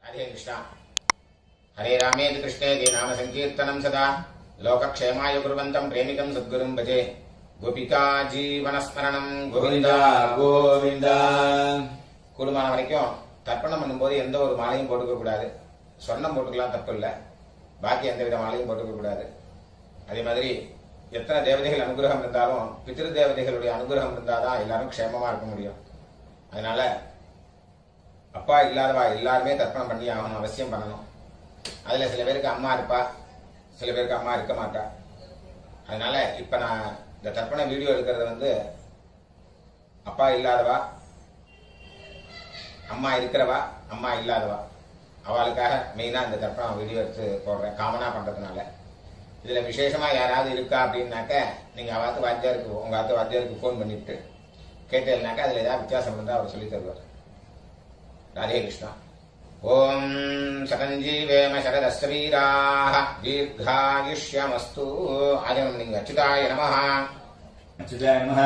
राधे कृष्णा। हरे रामेति कृष्णेति नाम संकीर्तनं सदा लोकक्षेमाय कुर्वन्तं प्रेमिकं सद्गुरुं भजे। गोपिका जीवनस्मरणं गोविंदा गोविंदा। கூடுமான வரைக்கும் தர்ப்பணம் பண்ணும்போது எந்த ஒரு மாலையும் போட்டுக்க கூடாது. சொர்ணம் போட்டுக்கலாம், தப்பு இல்லை. பாக்கி எந்த வித மாலையும் போட்டுக்க கூடாது. அதே மாதிரி எத்தனை தேவதைகள் அனுகிரகம் இருந்தாலும் பித்ரு தேவதைகளுடைய அனுகிரகம் இருந்தாதான் எல்லாரும் க்ஷேமமா இருக்க முடியும். அதனால அப்பா இல்லாதவா எல்லாருமே தர்ப்பணம் பண்ணி ஆகணும், அவசியம் பண்ணணும். அதுல சில பேருக்கு அம்மா இருப்பா, சில பேருக்கு அம்மா இருக்க மாட்டா. அதனால இப்ப நான் இந்த தர்ப்பண வீடியோ எடுக்கிறது அப்பா இல்லாதவா, அம்மா இருக்கிறவா, அம்மா இல்லாதவா அவளுக்காக மெயினா இந்த தர்ப்பணம் வீடியோ எடுத்து போடுறேன், காமனா பண்றதுனால. இதுல விசேஷமா யாராவது இருக்கா அப்படின்னாக்க நீங்க அவாத்து வாத்தியாருக்கு, உங்க ஆத்து வாத்தியாருக்கு போன் பண்ணிட்டு கேட்டேன்னாக்கா அதுல ஏதாவது வித்தியாசம் இருந்தா அவர் சொல்லி தருவார். राधे कृष्ण। ओम सतंजीवेम शरदस्वीराः दीर्घायुष्यमस्तु। आजन्मलिंग अच्युताय नमः, अच्युताय नमः,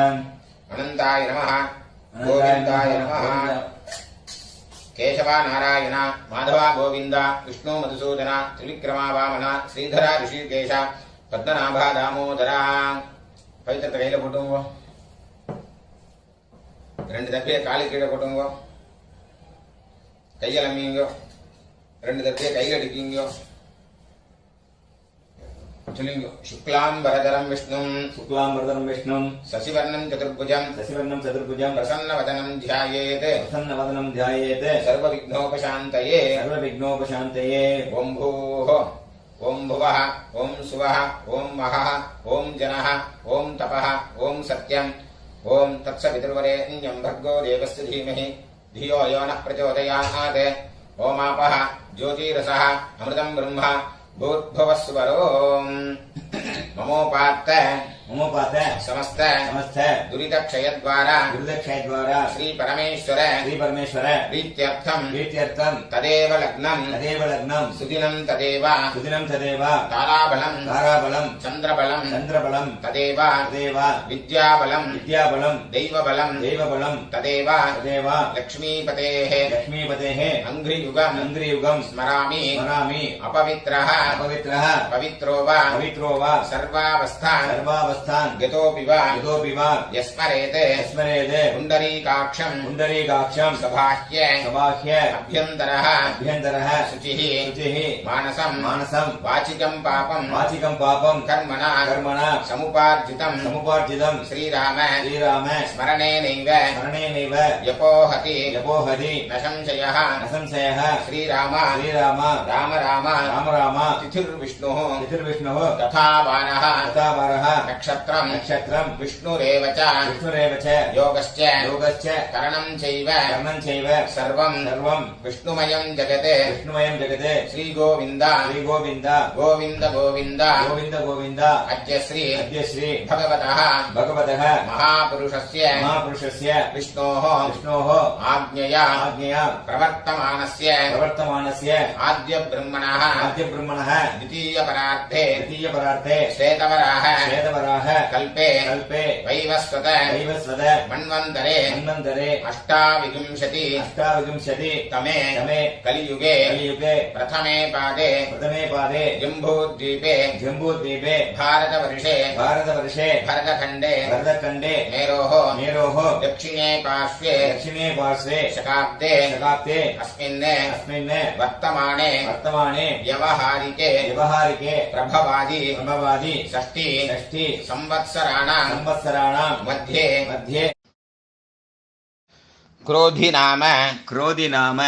अनंताय नमः, गोविंदाय नमः। केशवा नारायण माधवा गोविंद विष्णु मधुसूदन त्रिविक्रमा वामन श्रीधरा ऋषिकेश पद्मनाभा दामोदरा। पवित्र கையில போட்டுங்க, ரெண்டு தப்பிய காலு கீழே போட்டுங்க, கையில் அம்மிங்கோ, ரெண்டு தப்பிய கையில் அடிக்கிங்கோ. சொல்லுங்க. शुक्लांबरधरं विष्णुं शुक्लांबरधरं विष्णुं शशिवर्णं चतुर्भुजं प्रसन्नवदनं ध्यायेत् सर्वविघ्नोपशान्तये ओं भूः ओं भुवः ओं सुवः ओं महः ओं जनः ओं तपः ओं सत्यं ओं तत्सवितुर्वरेण्यं भर्गो देवस्य धीमहि धियो यो नः प्रचोदयात्। ओमापः ज्योतिरसः अमृतं ब्रह्म भूर्भुवस्वरो। ममोपात्त समस्त दुरित क्षय द्वारा श्री परमेश्वर प्रीत्यर्थम तदेव लग्नं सुदिनं तदेव ताराबलं चंद्रबलं तदेव विद्याबलं दैवबलं तदेव लक्ष्मीपतेः अंघ्रियुगं स्मरामि अपवित्रः पवित्रो वा सर्वावस्थान् गतोऽपि वा यस्मरेते पुण्डरीकाक्षं सबाह्य अभ्यन्तरः शुचिः मानसं वाचिकं पापं कर्मणा समुपार्जितं श्रीराम स्मरणेनैव यपोहति न संशयः। श्रीराम राम तिथिर्विष्णुः तथा वारः नक्षत्रं विष्णुरेव च योगश्च करणं चैव सर्वं विष्णुमयं जगते श्री गोविंद अद्य श्री भगवतः महापुरुषस्य विष्णोः आज्ञया प्रवर्तमानस्य आद्य ब्रह्मणः द्वितीय परार्थे श्वेतवराह कल्पे वैवस्वत मन्वन्तरे अष्टाविंशति तमे कलियुगे प्रथमे पादे जम्बूद्वीपे भारतवर्षे भरतखण्डे मेरोः दक्षिणे पार्श्वे शकाब्दे अस्मिन् वर्तमाने व्यवहारिके प्रभवादि षष्ठी संवत्सराणां मध्ये क्रोधि नाम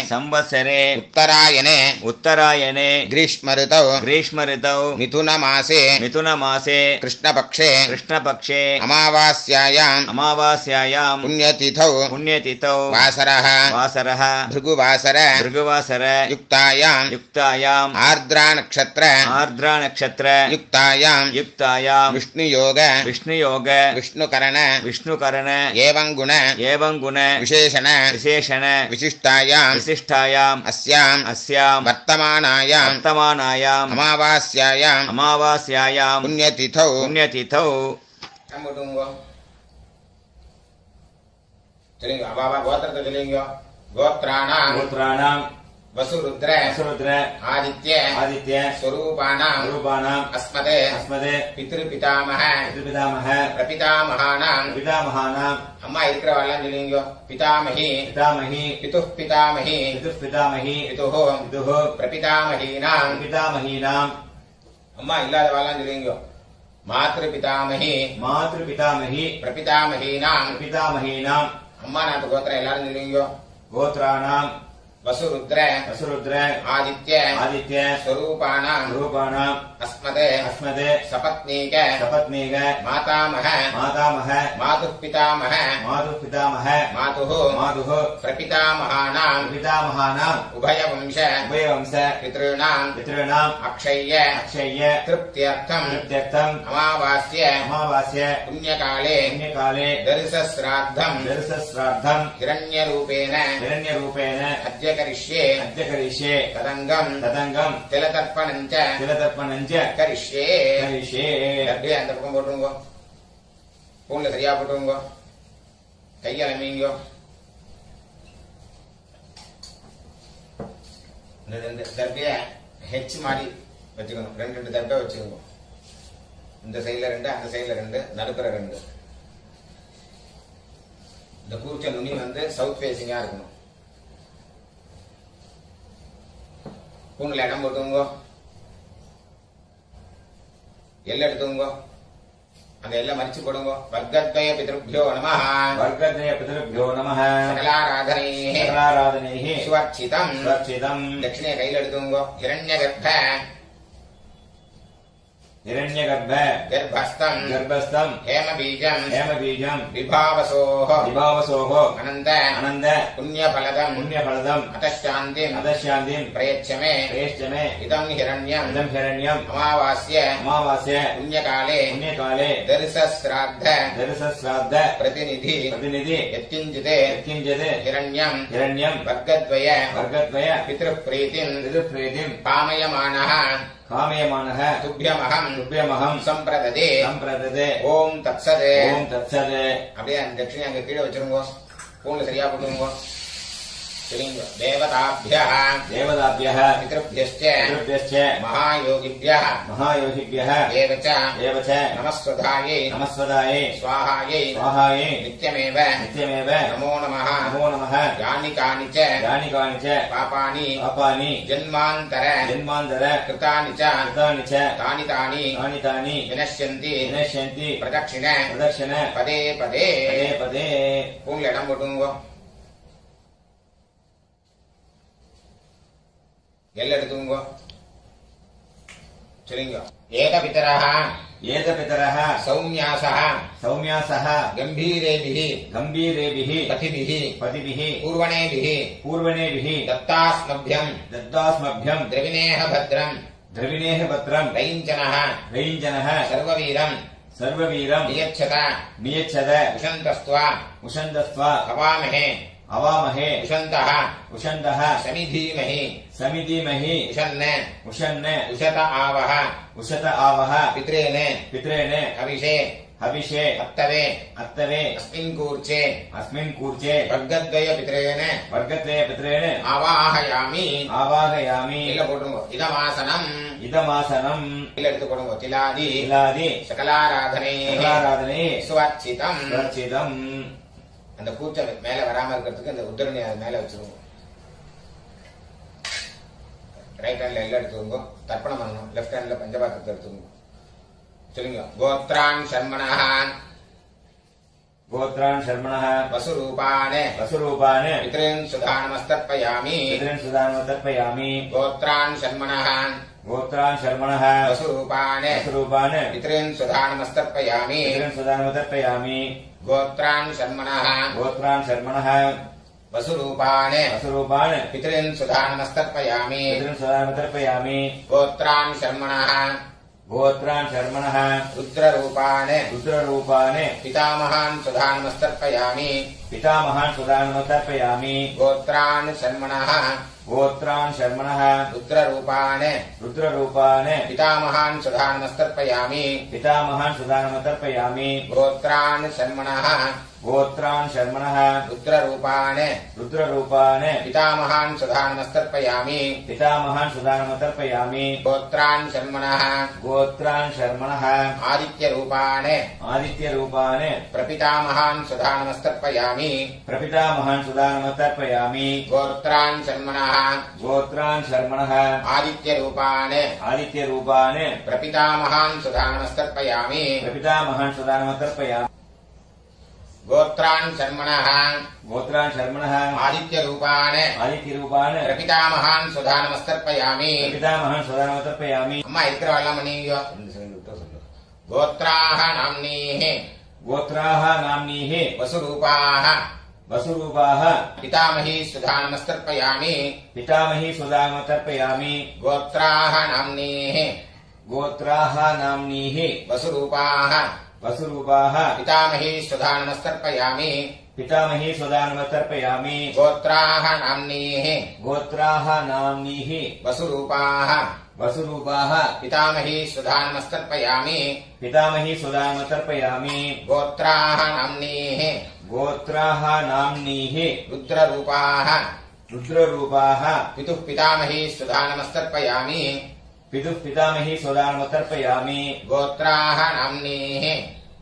संवत्सरे उत्तरायणे ग्रीष्म ऋतौ मिथुन मासे कृष्णपक्षे अमावास्यायां पुण्यतिथौ वासरः भृगुवासर युक्तायां आर्द्रा नक्षत्र युक्तायां विष्णुयोग विष्णुकरण एवं गुण विशेषण विशिष्टायाम् अस्याम् वर्तमानायाम् अमावास्यायाम् पुण्यतिथौ சொல்லுங்க. அவாவா கோத்திரத்தை சொல்லுங்க. गोत्राणाम् गोत्राणाम् वसुरुद्र वसुरुद्र आदित्य आदित्य स्वरूपाणाम् स्वरूपाणाम् अस्मदे अस्मदे पितृपितामह पितृपितामह प्रपितामहानाम् पितामहानाम् अम्मा इरुक्कறவெல்லாம் சொல்லுங்க पितामही पितामही पितुः पितामही पितुः पितामही पितुः पितुः प्रपितामहीनाम् पितामहीनाम् अम्मा इल्लादவெல்லாம் சொல்லுங்க मातृपितामही मातृपितामही प्रपितामहीनाम् पितामहीनाम् अम्मा नाथ गोत्र எல்லாரும் சொல்லுங்க गोत्राणाम् वसुरुद्र वसुरुद्र आदित्य आदित्य स्वरूपाणाम् स्वरूपाणाम् अस्मदे अस्मदे सपत्नीक सपत्नीक मातामह मातामह मातुः पितामह मातुः पितामह मातुः मातुः प्रपितामहानाम् पितामहानाम् उभयवंश उभयवंश पितॄणाम् पितॄणाम् अक्षय्य अक्षय्य तृप्त्यर्थम् तृप्त्यर्थम् अमावास्य अमावास्य पुण्यकाले पुण्यकाले दर्शश्राद्धम् दर्शश्राद्धम् हिरण्यरूपेण हिरण्यरूपेण अद्य करिष्ये अद्य करिष्ये तदङ्गम् तदङ्गम् तिलतर्पणम् च तिलतर्पणम् च करिष्ये करिष्ये அப்படியே அந்த பக்கம் போட்டுருங்கோ பூன்ல சரியா போட்டுருங்கோ கையால மீங்கோ இந்த தர்பைய ஹெச் மாதிரி வச்சுக்கணும் ரெண்டு தர்பை வச்சுக்கோங்க இந்த சைடுல ரெண்டு அந்த சைடுல ரெண்டு நடுப்புற ரெண்டு இந்த கூர்ச்ச நுனி வந்து சவுத் ஃபேசிங்கா இருக்கணும் பூன்ல இடம் போட்டுங்கோ எல்லை எடுத்துங்கோ அந்த எல்லை மறிச்சு போடுங்கோ வர்க்கத்வய பிதృभ्यो நமः वर्गद्वय पितृभ्यो नमः சகலாராதனைः सकलाराधनैः சுவர்ச்சிதம் सुरक्षितम् தட்சிணைய கையில எடுத்துங்கோ இரண்யகர்ப்ப हिरण्यगर्भ கர்ப்பஸ்தம் गर्भस्थम् ஹேமபீஜம் हेमबीजम् விபாவசோः विभावसोः அனந்த अनन्द புண்ணியபலதம் पुण्यफलदम् அதशाந்திம் अदशान्तिम् பிரயச்சமே प्रेष्यमे இதம் ஹிரண்யம் इदम् हिरण्यम् அமாவாஸ்ய अमावास्य புண்ணியகாலே पुण्यकाले தரிசஸ்ராத்த दर्शश्राद्ध பிரதிநிதி प्रतिनिधि यत्किञ्चित् यत्किञ्चित् हिरण्यम् हिरण्यम् वर्गद्वय वर्गद्वय पितृप्रीतिम् पितृप्रीतिम् कामयमानः कामयमानः तुभ्यमहम् तुभ्यमहम् सम्प्रददे सम्प्रददे ஓம் தத்சத் ओम तत्सत् அப்படியே அந்த தட்சிணை அங்க கீழே வச்சிருங்கோ பூன்ல சரியா போட்டுருங்கோ சரிங்க தேவதாभ्यः देवताभ्यः पितृभ्यश्च पितृभ्यश्च महायोगिभ्यः महायोगिभ्यः एव च एव च नमस्वधायै नमस्वदायै स्वाहायै स्वाहायै नित्यमेव नित्यमेव नमो नमः नमो नमः यानि कानि च यानि कानि च पापानि पापानि जन्मान्तर जन्मान्तर कृतानि च कृतानि च तानि तानि तानि तानि विनश्यन्ति विनश्यन्ति प्रदक्षिण प्रदक्षिण पदे पदे पदे पदे பூன்ல இடம் போட்டுங்கோ எல்லை எடுத்துங்கோ சரிங்க ஏகபிதரः ஏகபிதரः சௌம்யாசः सौम्यासः गम्भीरेभिः गम्भीरेभिः पथिभिः पतिभिः पूर्वणेभिः पूर्वणेभिः दत्तास्मभ्यम् दत्तास्मभ्यम् द्रविणेह भद्रम् द्रविणेः पत्रम् रैञ्जनः रैञ्जनः सर्ववीरम् सर्ववीरम् नियच्छत नियच्छद उशन्तस्त्वा उशन्दस्त्वा हवामहे अवामहे उशन्तः उशन्दः समिधीमहि समिधीमहि उशन्न उशन्न उशत आवह उशत आवह पित्रेण पित्रेण हविषे हविषे अत्तवे अत्तवे अस्मिन् कूर्चे अस्मिन् कूर्चे वर्गद्वय पित्रेण वर्गद्वय पित्रेण आवाहयामि आवाहयामि இல்ல போடுங்க இதமாசனம் इदमासनम् இல்ல எடுத்து போடுங்க திலாதி इलादि சகலாராதனை सकलाराधने சுவர்ச்சிதம் सुरक्षितम् அந்த கூச்ச மேல வராம இருக்கிறதுக்கு அந்த உத்தரணி அது மேல வச்சிருங்க ரைட் ஹேண்ட்ல எல்லாம் எடுத்துக்கோங்க தர்ப்பணம் பண்ணணும் லெஃப்ட் ஹேண்ட்ல பஞ்சபாத்திரத்தை எடுத்துக்கோங்க சொல்லுங்க கோத்ரான் சர்மணः गोत्रान् शर्मणः वसुरूपान् वसुरूपान् पितॄन् सुधानमस्तर्पयामि पितॄन् सुदानमतर्पयामि गोत्रान् शर्मणः गोत्रान् शर्मणः वसुरूपान् वसुरूपान् पितॄन् सुधानमस्तर्पयामि पितॄन् सुदानमतर्पयामि गोत्रान् शर्मणः गोत्रान् शर्मणः वसुरूपान् वसुरूपान् पितॄन् सुधानमस्तर्पयामि पितॄन् सुदानमतर्पयामि गोत्रान् शर्मणः गोत्रान् शर्मणः रुद्ररूपान् रुद्ररूपान् पितामहान् सुधानमस्तर्पयामि पितामहान् सुदानमतर्पयामि गोत्रान् शर्मणः गोत्रान् शर्मणः रुद्ररूपान् रुद्ररूपान् पितामहान् सुधानमस्तर्पयामि पितामहान् सुदानमतर्पयामि गोत्रान् शर्मणः गोत्रान् शर्मणः रुद्ररूपान् रुद्ररूपान् पितामहान् सुधानमस्तर्पयामि पितामहान् सुदानमतर्पयामि गोत्रान् शर्मणः गोत्रान् शर्मणः आदित्यरूपान् आदित्यरूपान् प्रपितामहान् सुधानमस्तर्पयामि प्रपितामहान् सुदानमतर्पयामि गोत्रान् शर्मणः गोत्रान् शर्मणः आदित्यरूपान् आदित्यरूपान् प्रपितामहान् सुधानमस्तर्पयामि प्रपितामहान् सुदानमतर्पयामि गोत्रान् शर्मणः गोत्रान् शर्मणः आदित्यरूपान् आदित्यरूपान् प्रपितामहान् सुधानमस्तर्पयामि प्रपितामहान् सुदानमतर्पयामि அம்மா இருக்கிறவெல்லாம் நீங்க गोत्राः नाम्नीः गोत्राः नाम्नीः वसुरूपाः वसुरूपाः पितामही सुधानमस्तर्पयामि पितामही सुदानमतर्पयामि गोत्राः नाम्नीः गोत्राः नाम्नीः वसुरूपाः वसुरूपाः पितामही सुधानमस्तर्पयामि पितामही सुदानमतर्पयामि गोत्राः नाम्नीः गोत्राः नाम्नीः वसुरूपाः वसुरूपाः पितामही सुधानमस्तर्पयामि पितामही सुदानमतर्पयामि गोत्राः नाम्नीः गोत्राः नाम्नीः रुद्ररूपाः रुद्ररूपाः पितुः पितामही सुधानमस्तर्पयामि पितुः पितामही सुदानमतर्पयामि गोत्राः नाम्नीः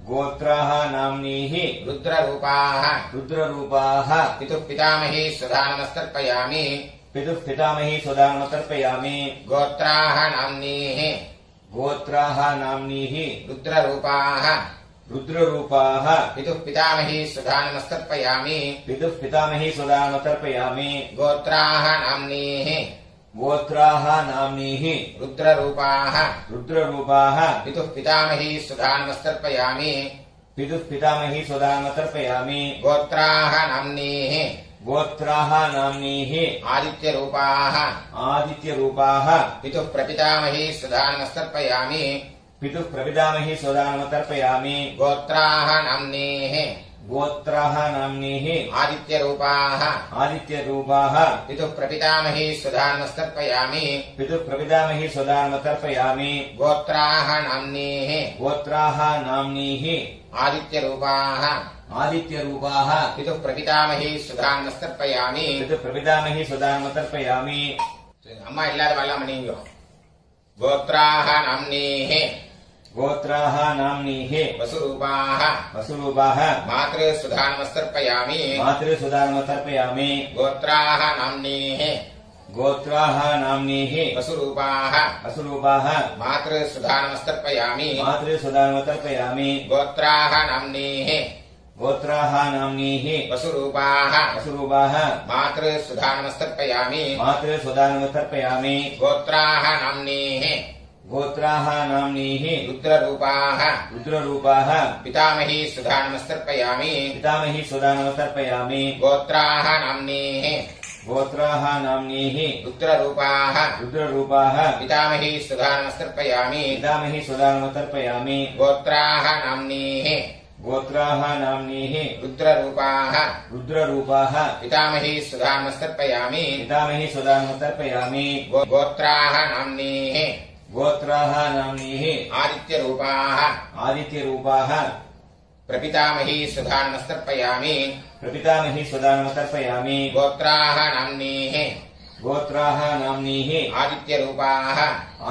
गोत्राः नाम्नीः रुद्ररूपाः रुद्ररूपाः पितुः पितामही सुधानमस्तर्पयामि पितुः पितामही सुदानमतर्पयामि गोत्राः नाम्नीः गोत्राः नाम्नीः रुद्ररूपाः रुद्ररूपाः पितुः पितामही सुधानमस्तर्पयामि पितुः पितामही सुदानमतर्पयामि गोत्राः नाम्नीः गोत्राः नाम्नीः रुद्ररूपाः रुद्ररूपाः पितुः पितामही सुधानमस्तर्पयामि पितुः पितामही सुदानमतर्पयामि गोत्राः नाम्नीः गोत्राः नाम्नीः आदित्यरूपाः आदित्यरूपाः पितुः प्रपितामही सुधानमस्तर्पयामि पितुः प्रपितामही सुदानमतर्पयामि गोत्राः नाम्नीः गोत्राः नाम्नीः आदित्यरूपाः आदित्यरूपाः पितुः प्रपितामही सुधानमस्तर्पयामि पितुः प्रपितामही सुदानमतर्पयामि गोत्राः नाम्नीः गोत्राः नाम्नीः आदित्यरूपाः आदित्यरूपाः पितुः प्रपितामही सुधानमस्तर्पयामि पितुः प्रपितामही सुदानमतर्पयामि அம்மா இல்லாதவெல்லாம் நீங்க गोत्राः नाम्नीः गोत्राः नाम्नीः वसुरूपाः वसुरूपाः मातृसुधानमस्तर्पयामि मातृसुदानमतर्पयामि गोत्राः नाम्नीः गोत्राः नाम्नीः वसुरूपाः वसुरूपाः मातृसुधानमस्तर्पयामि मातृसुदानमतर्पयामि गोत्राः नाम्नीः गोत्राः नाम्नीः वसुरूपाः वसुरूपाः मातृसुधानमस्तर्पयामि मातृसुदानमतर्पयामि गोत्राः नाम्नीः गोत्राः नाम्नीः रुद्ररूपाः रुद्ररूपाः पितामही सुधानमस्तर्पयामि पितामही सुदानमतर्पयामि गोत्राः नाम्नीः गोत्राः नाम्नीः रुद्ररूपाः रुद्ररूपाः पितामही सुधानमस्तर्पयामि पितामही सुदानमतर्पयामि गोत्राः नाम्नीः गोत्राः नाम्नीः रुद्ररूपाः रुद्ररूपाः पितामही सुधानमस्तर्पयामि पितामही सुदानमतर्पयामि गोत्राः नाम्नीः गोत्राः नाम्नीः आदित्यरूपाः आदित्यरूपाः प्रपितामही सुधानमस्तर्पयामि प्रपितामही सुदानमतर्पयामि गोत्राः नाम्नीः गोत्राः नाम्नीः आदित्यरूपाः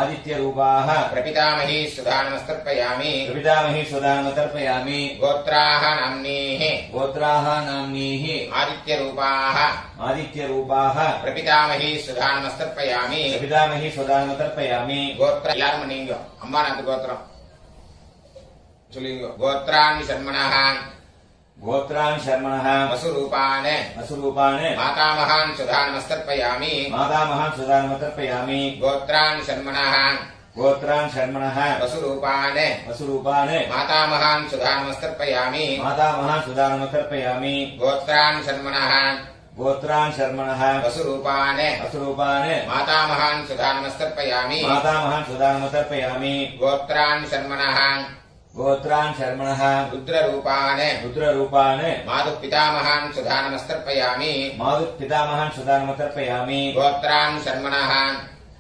आदित्यरूपाः प्रपितामही सुधानमस्तर्पयामि प्रपितामही सुदानमतर्पयामि गोत्राः नाम्नीः गोत्राः नाम्नीः आदित्यरूपाः आदित्यरूपाः प्रपितामही सुधानमस्तर्पयामि प्रपितामही सुदानमतर्पयामि गोत्र எல்லாரும் நீங்க அம்மா நாத்து கோத்திரம் சொல்லுங்க गोत्रान् शर्मणः गोत्रान् शर्मणः वसुरूपान् वसुरूपान् मातामहान् सुधानमस्तर्पयामि मातामहान् सुदानमतर्पयामि गोत्रान् शर्मणः गोत्रान् शर्मणः वसुरूपान् वसुरूपान् मातामहान् सुधानमस्तर्पयामि मातामहान् सुदानमतर्पयामि गोत्रान् शर्मणः गोत्रान् शर्मणः वसुरूपान् वसुरूपान् मातामहान् सुधानमस्तर्पयामि मातामहान् सुदानमतर्पयामि गोत्रान् शर्मणः गोत्रान् शर्मणः रुद्ररूपान् रुद्ररूपान् मातुः पितामहान् सुधानमस्तर्पयामि मातुः पितामहान् सुदानमतर्पयामि गोत्रान् शर्मणः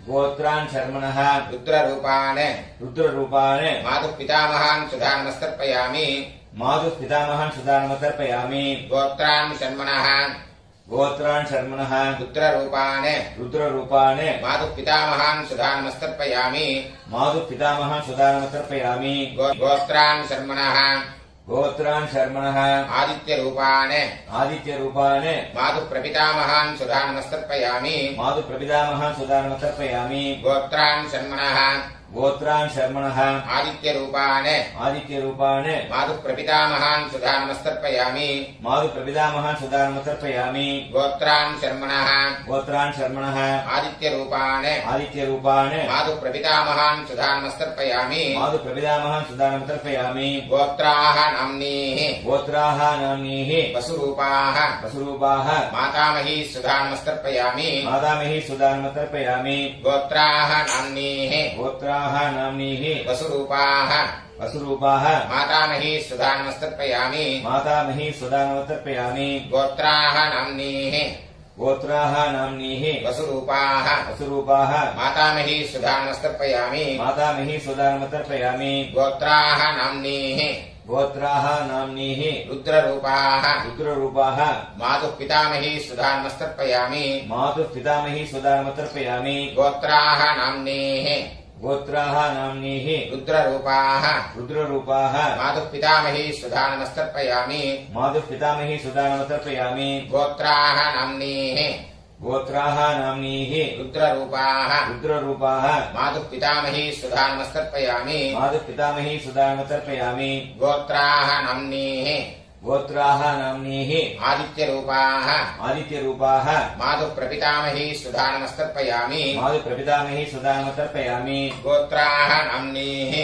गोत्रान् शर्मणः रुद्ररूपान् रुद्ररूपान् मातुः पितामहान् सुधानमस्तर्पयामि मातुः पितामहान् सुदानम् तर्पयामि गोत्रान् शर्मणः गोत्रान् शर्मणः पुत्ररूपान् रुद्ररूपान् मातुः पितामहान् सुधानमस्तर्पयामि मातुः पितामहान् सुदानम् तर्पयामि गोत्रान् शर्मणः गोत्रान् शर्मणः आदित्यरूपान् आदित्यरूपान् मातुः प्रपितामहान् सुधानमस्तर्पयामि मातुः प्रपितामहान् सुदानम् तर्पयामि गोत्रान् शर्मणः गोत्रान् शर्मणः आदित्यरूपान् आदित्यरूपान् मातुः प्रपितामहान् सुधानमस्तर्पयामि मातुः प्रपितामहान् सुदानम् तर्पयामि गोत्रान् शर्मणः गोत्रान् शर्मणः आदित्यरूपान् आदित्यरूपान् मातुः प्रपितामहान् सुधानमस्तर्पयामि मातुः प्रपितामहान् सुदानम् तर्पयामि गोत्राः नाम्नीः गोत्राः नाम्नीः वसुरूपाः वसुरूपाः मातामही सुधानमस्तर्पयामि मातामही सुदानम् तर्पयामि गोत्राः नाम्नीः गोत्राः नाम्नीः वसुरूपाः वसुरूपाः मातामही सुधानमस्तर्पयामि मातामही सुदानम् तर्पयामि गोत्राः नाम्नीः गोत्राः नाम्नीः वसुरूपाः वसुरूपाः मातामही सुधानमस्तर्पयामि मातामही सुदानम् तर्पयामि गोत्राः नाम्नीः गोत्राः नाम्नीः रुद्ररूपाः रुद्ररूपाः मातुः पितामही सुधानमस्तर्पयामि मातुः पितामही सुदानम् तर्पयामि गोत्राः नाम्नीः गोत्राः नाम्नीः रुद्ररूपाः रुद्ररूपाः मातुः पितामही सुधानमस्तर्पयामि मातुः पितामही सुदानम् तर्पयामि गोत्राः नाम्नीः गोत्राः नाम्नीः रुद्ररूपाः रुद्ररूपाः मातुः पितामही सुधानमस्तर्पयामि मातुः पितामही सुदानम् तर्पयामि गोत्राः नाम्नीः गोत्राः नाम्नीः आदित्यरूपाः आदित्यरूपाः मातुः प्रपितामही सुधानमस्तर्पयामि मातुः प्रपितामही सुदानम् तर्पयामि गोत्राः नाम्नीः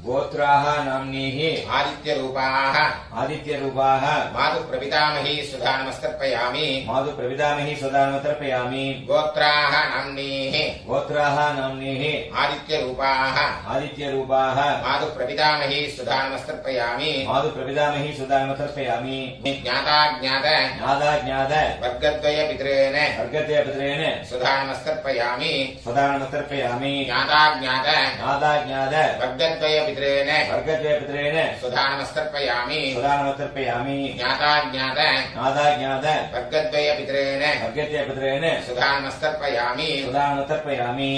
गोत्राः नाम्नीः आदित्यरूपाः आदित्यरूपाः मातुः प्रपितामही सुधानमस्तर्पयामि मातुः प्रपितामही सुदानम् तर्पयामि गोत्राः नाम्नीः गोत्राः नाम्नीः आदित्यरूपाः आदित्यरूपाः मातुः प्रपितामही सुधानमस्तर्पयामि मातुः प्रपितामही सुदानम् तर्पयामि ज्ञाताज्ञात ज्ञाताज्ञात वर्गद्वयपितॄन् वर्गद्वयपितॄन् सुधानमस्तर्पयामि सुदानम् तर्पयामि ज्ञाताज्ञात ज्ञाताज्ञात वर्गद्वयपितॄन् वर्गद्वयपितॄन् सुधानमस्तर्पयामि सुदानम् तर्पयामि ज्ञाताज्ञात ज्ञाताज्ञात वर्गद्वयपितॄन् वर्गद्वयपितॄन् सुधानमस्तर्पयामि सुदानम् तर्पयामि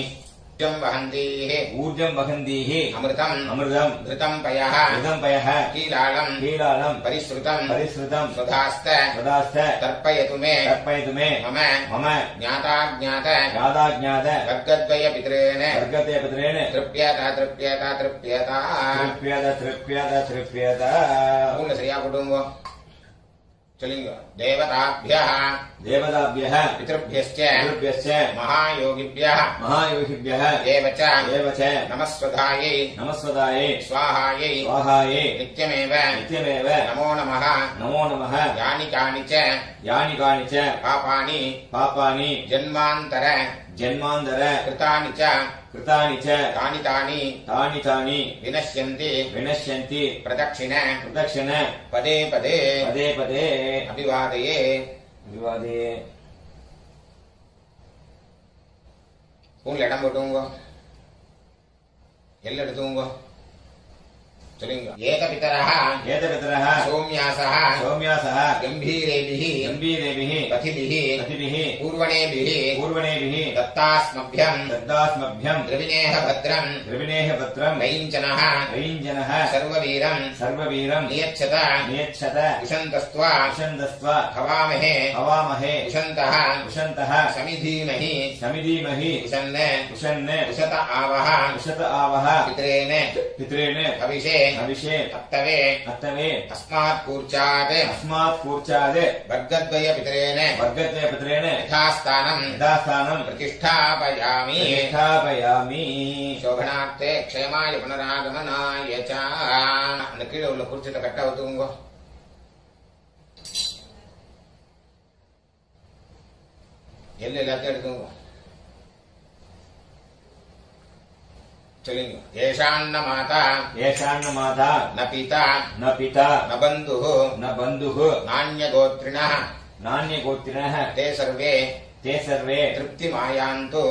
ऊर्जं वहन्तीः ऊर्जं वहन्तीः अमृतम् अमृतम् घृतं पयः घृतं पयः कीलालम् कीलालम् परिश्रुतम् परिश्रुतम् सुधास्त सदास्थ तर्पयतु मे तर्पयतु मे मम मम ज्ञाताज्ञात ज्ञाताज्ञात वर्गद्वयपितॄन् वर्गद्वयपितॄन् तृप्यत तृप्यत तृप्यत तृप्यत तृप्यत तृप्यत पूर्ण சரியா போடுங்க சொல்லுங்க தேவதாभ्यः देवताभ्यः पितृभ्यश्च पितृभ्यश्च महायोगिभ्यः महायोगिभ्यः एव च नमस्वधायै नमस्वदायै स्वाहायै स्वाहायै नित्यमेव नित्यमेव नमो नमः नमो नमः यानि कानि च पापानि जन्मान्तर कृतानि च तानि विनश्यन्ति प्रदक्षिण पदे पदे अभिवादये ஸ்பூன்ல இடம் போட்டுங்க எல்லாம் எடுத்துங்க சொல்லுங்க ஏகபிதரः சௌம்யாசः கம்பீரேபிः பதிபிः பூர்வணேபிः தத்தாஸ்மभ्यम् द्रविणेह भद्रम् रयिञ्जनः सर्ववीरम् नियच्छत उशन्तस्त्वा हवामहे उशन्तः समिधीमहि उशन् उशत आवः पितॄन् हविषे अत्तवे अस्मात् कूर्चात् वर्गद्वयपितॄन् यथास्थानम् प्रतिष्ठापयामि शोभनार्थे क्षेमाय पुनरागमनाय च அந்த கீழே உள்ள குறிச்சத்தை கட்ட ஊத்துங்க எல்லாத்தையும் எடுத்துங்க சொல்லுங்க ஏஷாन्न माता न पिता न बन्धुः नान्यगोत्रिणः ते सर्वे तृप्तिमायान्तु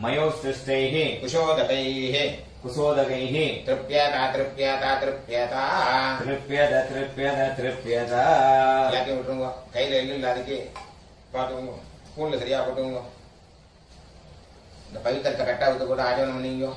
मयोत्सृष्टैः कुशोदकैः कुसोदकैः तृप्यत तृप्यत तृप्यत तृप्यत तृप्यत तृप्यत எல்லாத்தையும் விட்டுருங்க. கையில எள்ளு இல்ல, அதுக்கு பார்த்துக்கோங்க. ஸ்பூன்ல சரியா போட்டுங்க. இந்த பவித்திரத்தை கரெக்டா விட்டு போட்டு ஆஜீவனம் பண்ணீங்க.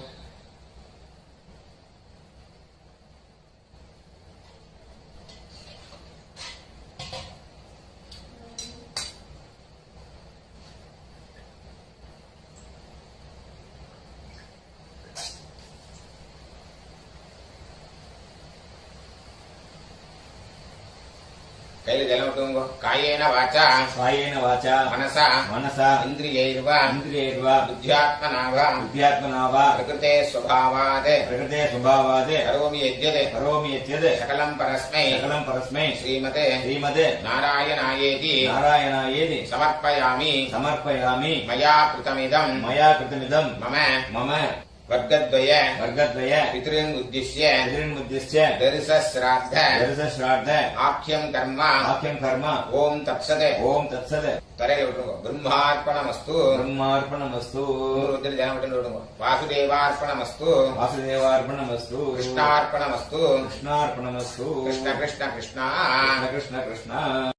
கையில ஜலம் விட்டுங்க. காயேன வாச்சா कायेन वाचा மனசா मनसा இந்திரியைர்வ इन्द्रियैर्वा புத்தியாத்மனா வ बुद्ध्यात्मना वा பிரகிருதே ஸ்வபாவாத் प्रकृते स्वभावात् கரோமி யத்யத் करोमि यद्यत् சகலம் பரஸ்மை सकलं परस्मै ஸ்ரீமதே श्रीमते நாராயணாயேதி नारायणायेति சமர்ப்பயாமி समर्पयामि மயா கிருதமிதம் मया कृतमिदं மம मम வர்க்கத்வய वर्गद्वय பித்ருன் உத்திஷ்ய पितॄन्मुद्दिश्य தரிசஸ்ராத்த दर्शश्राद्ध ஆக்யம் கர்ம आख्यं कर्म ஓம் தத்சத் ओम तत्सत् தரையில விட்டுருங்க. பிரம்மார்ப்பணமஸ்து ब्रह्मार्पणमस्तु நூறு ஜனம் விட்டு விடுங்க. வாசுதேவார்ப்பணமஸ்து वासुदेवार्पणमस्तु கிருஷ்ணார்ப்பணமஸ்து कृष्णार्पणमस्तु கிருஷ்ண கிருஷ்ண கிருஷ்ணா कृष्ण कृष्ण कृष्ण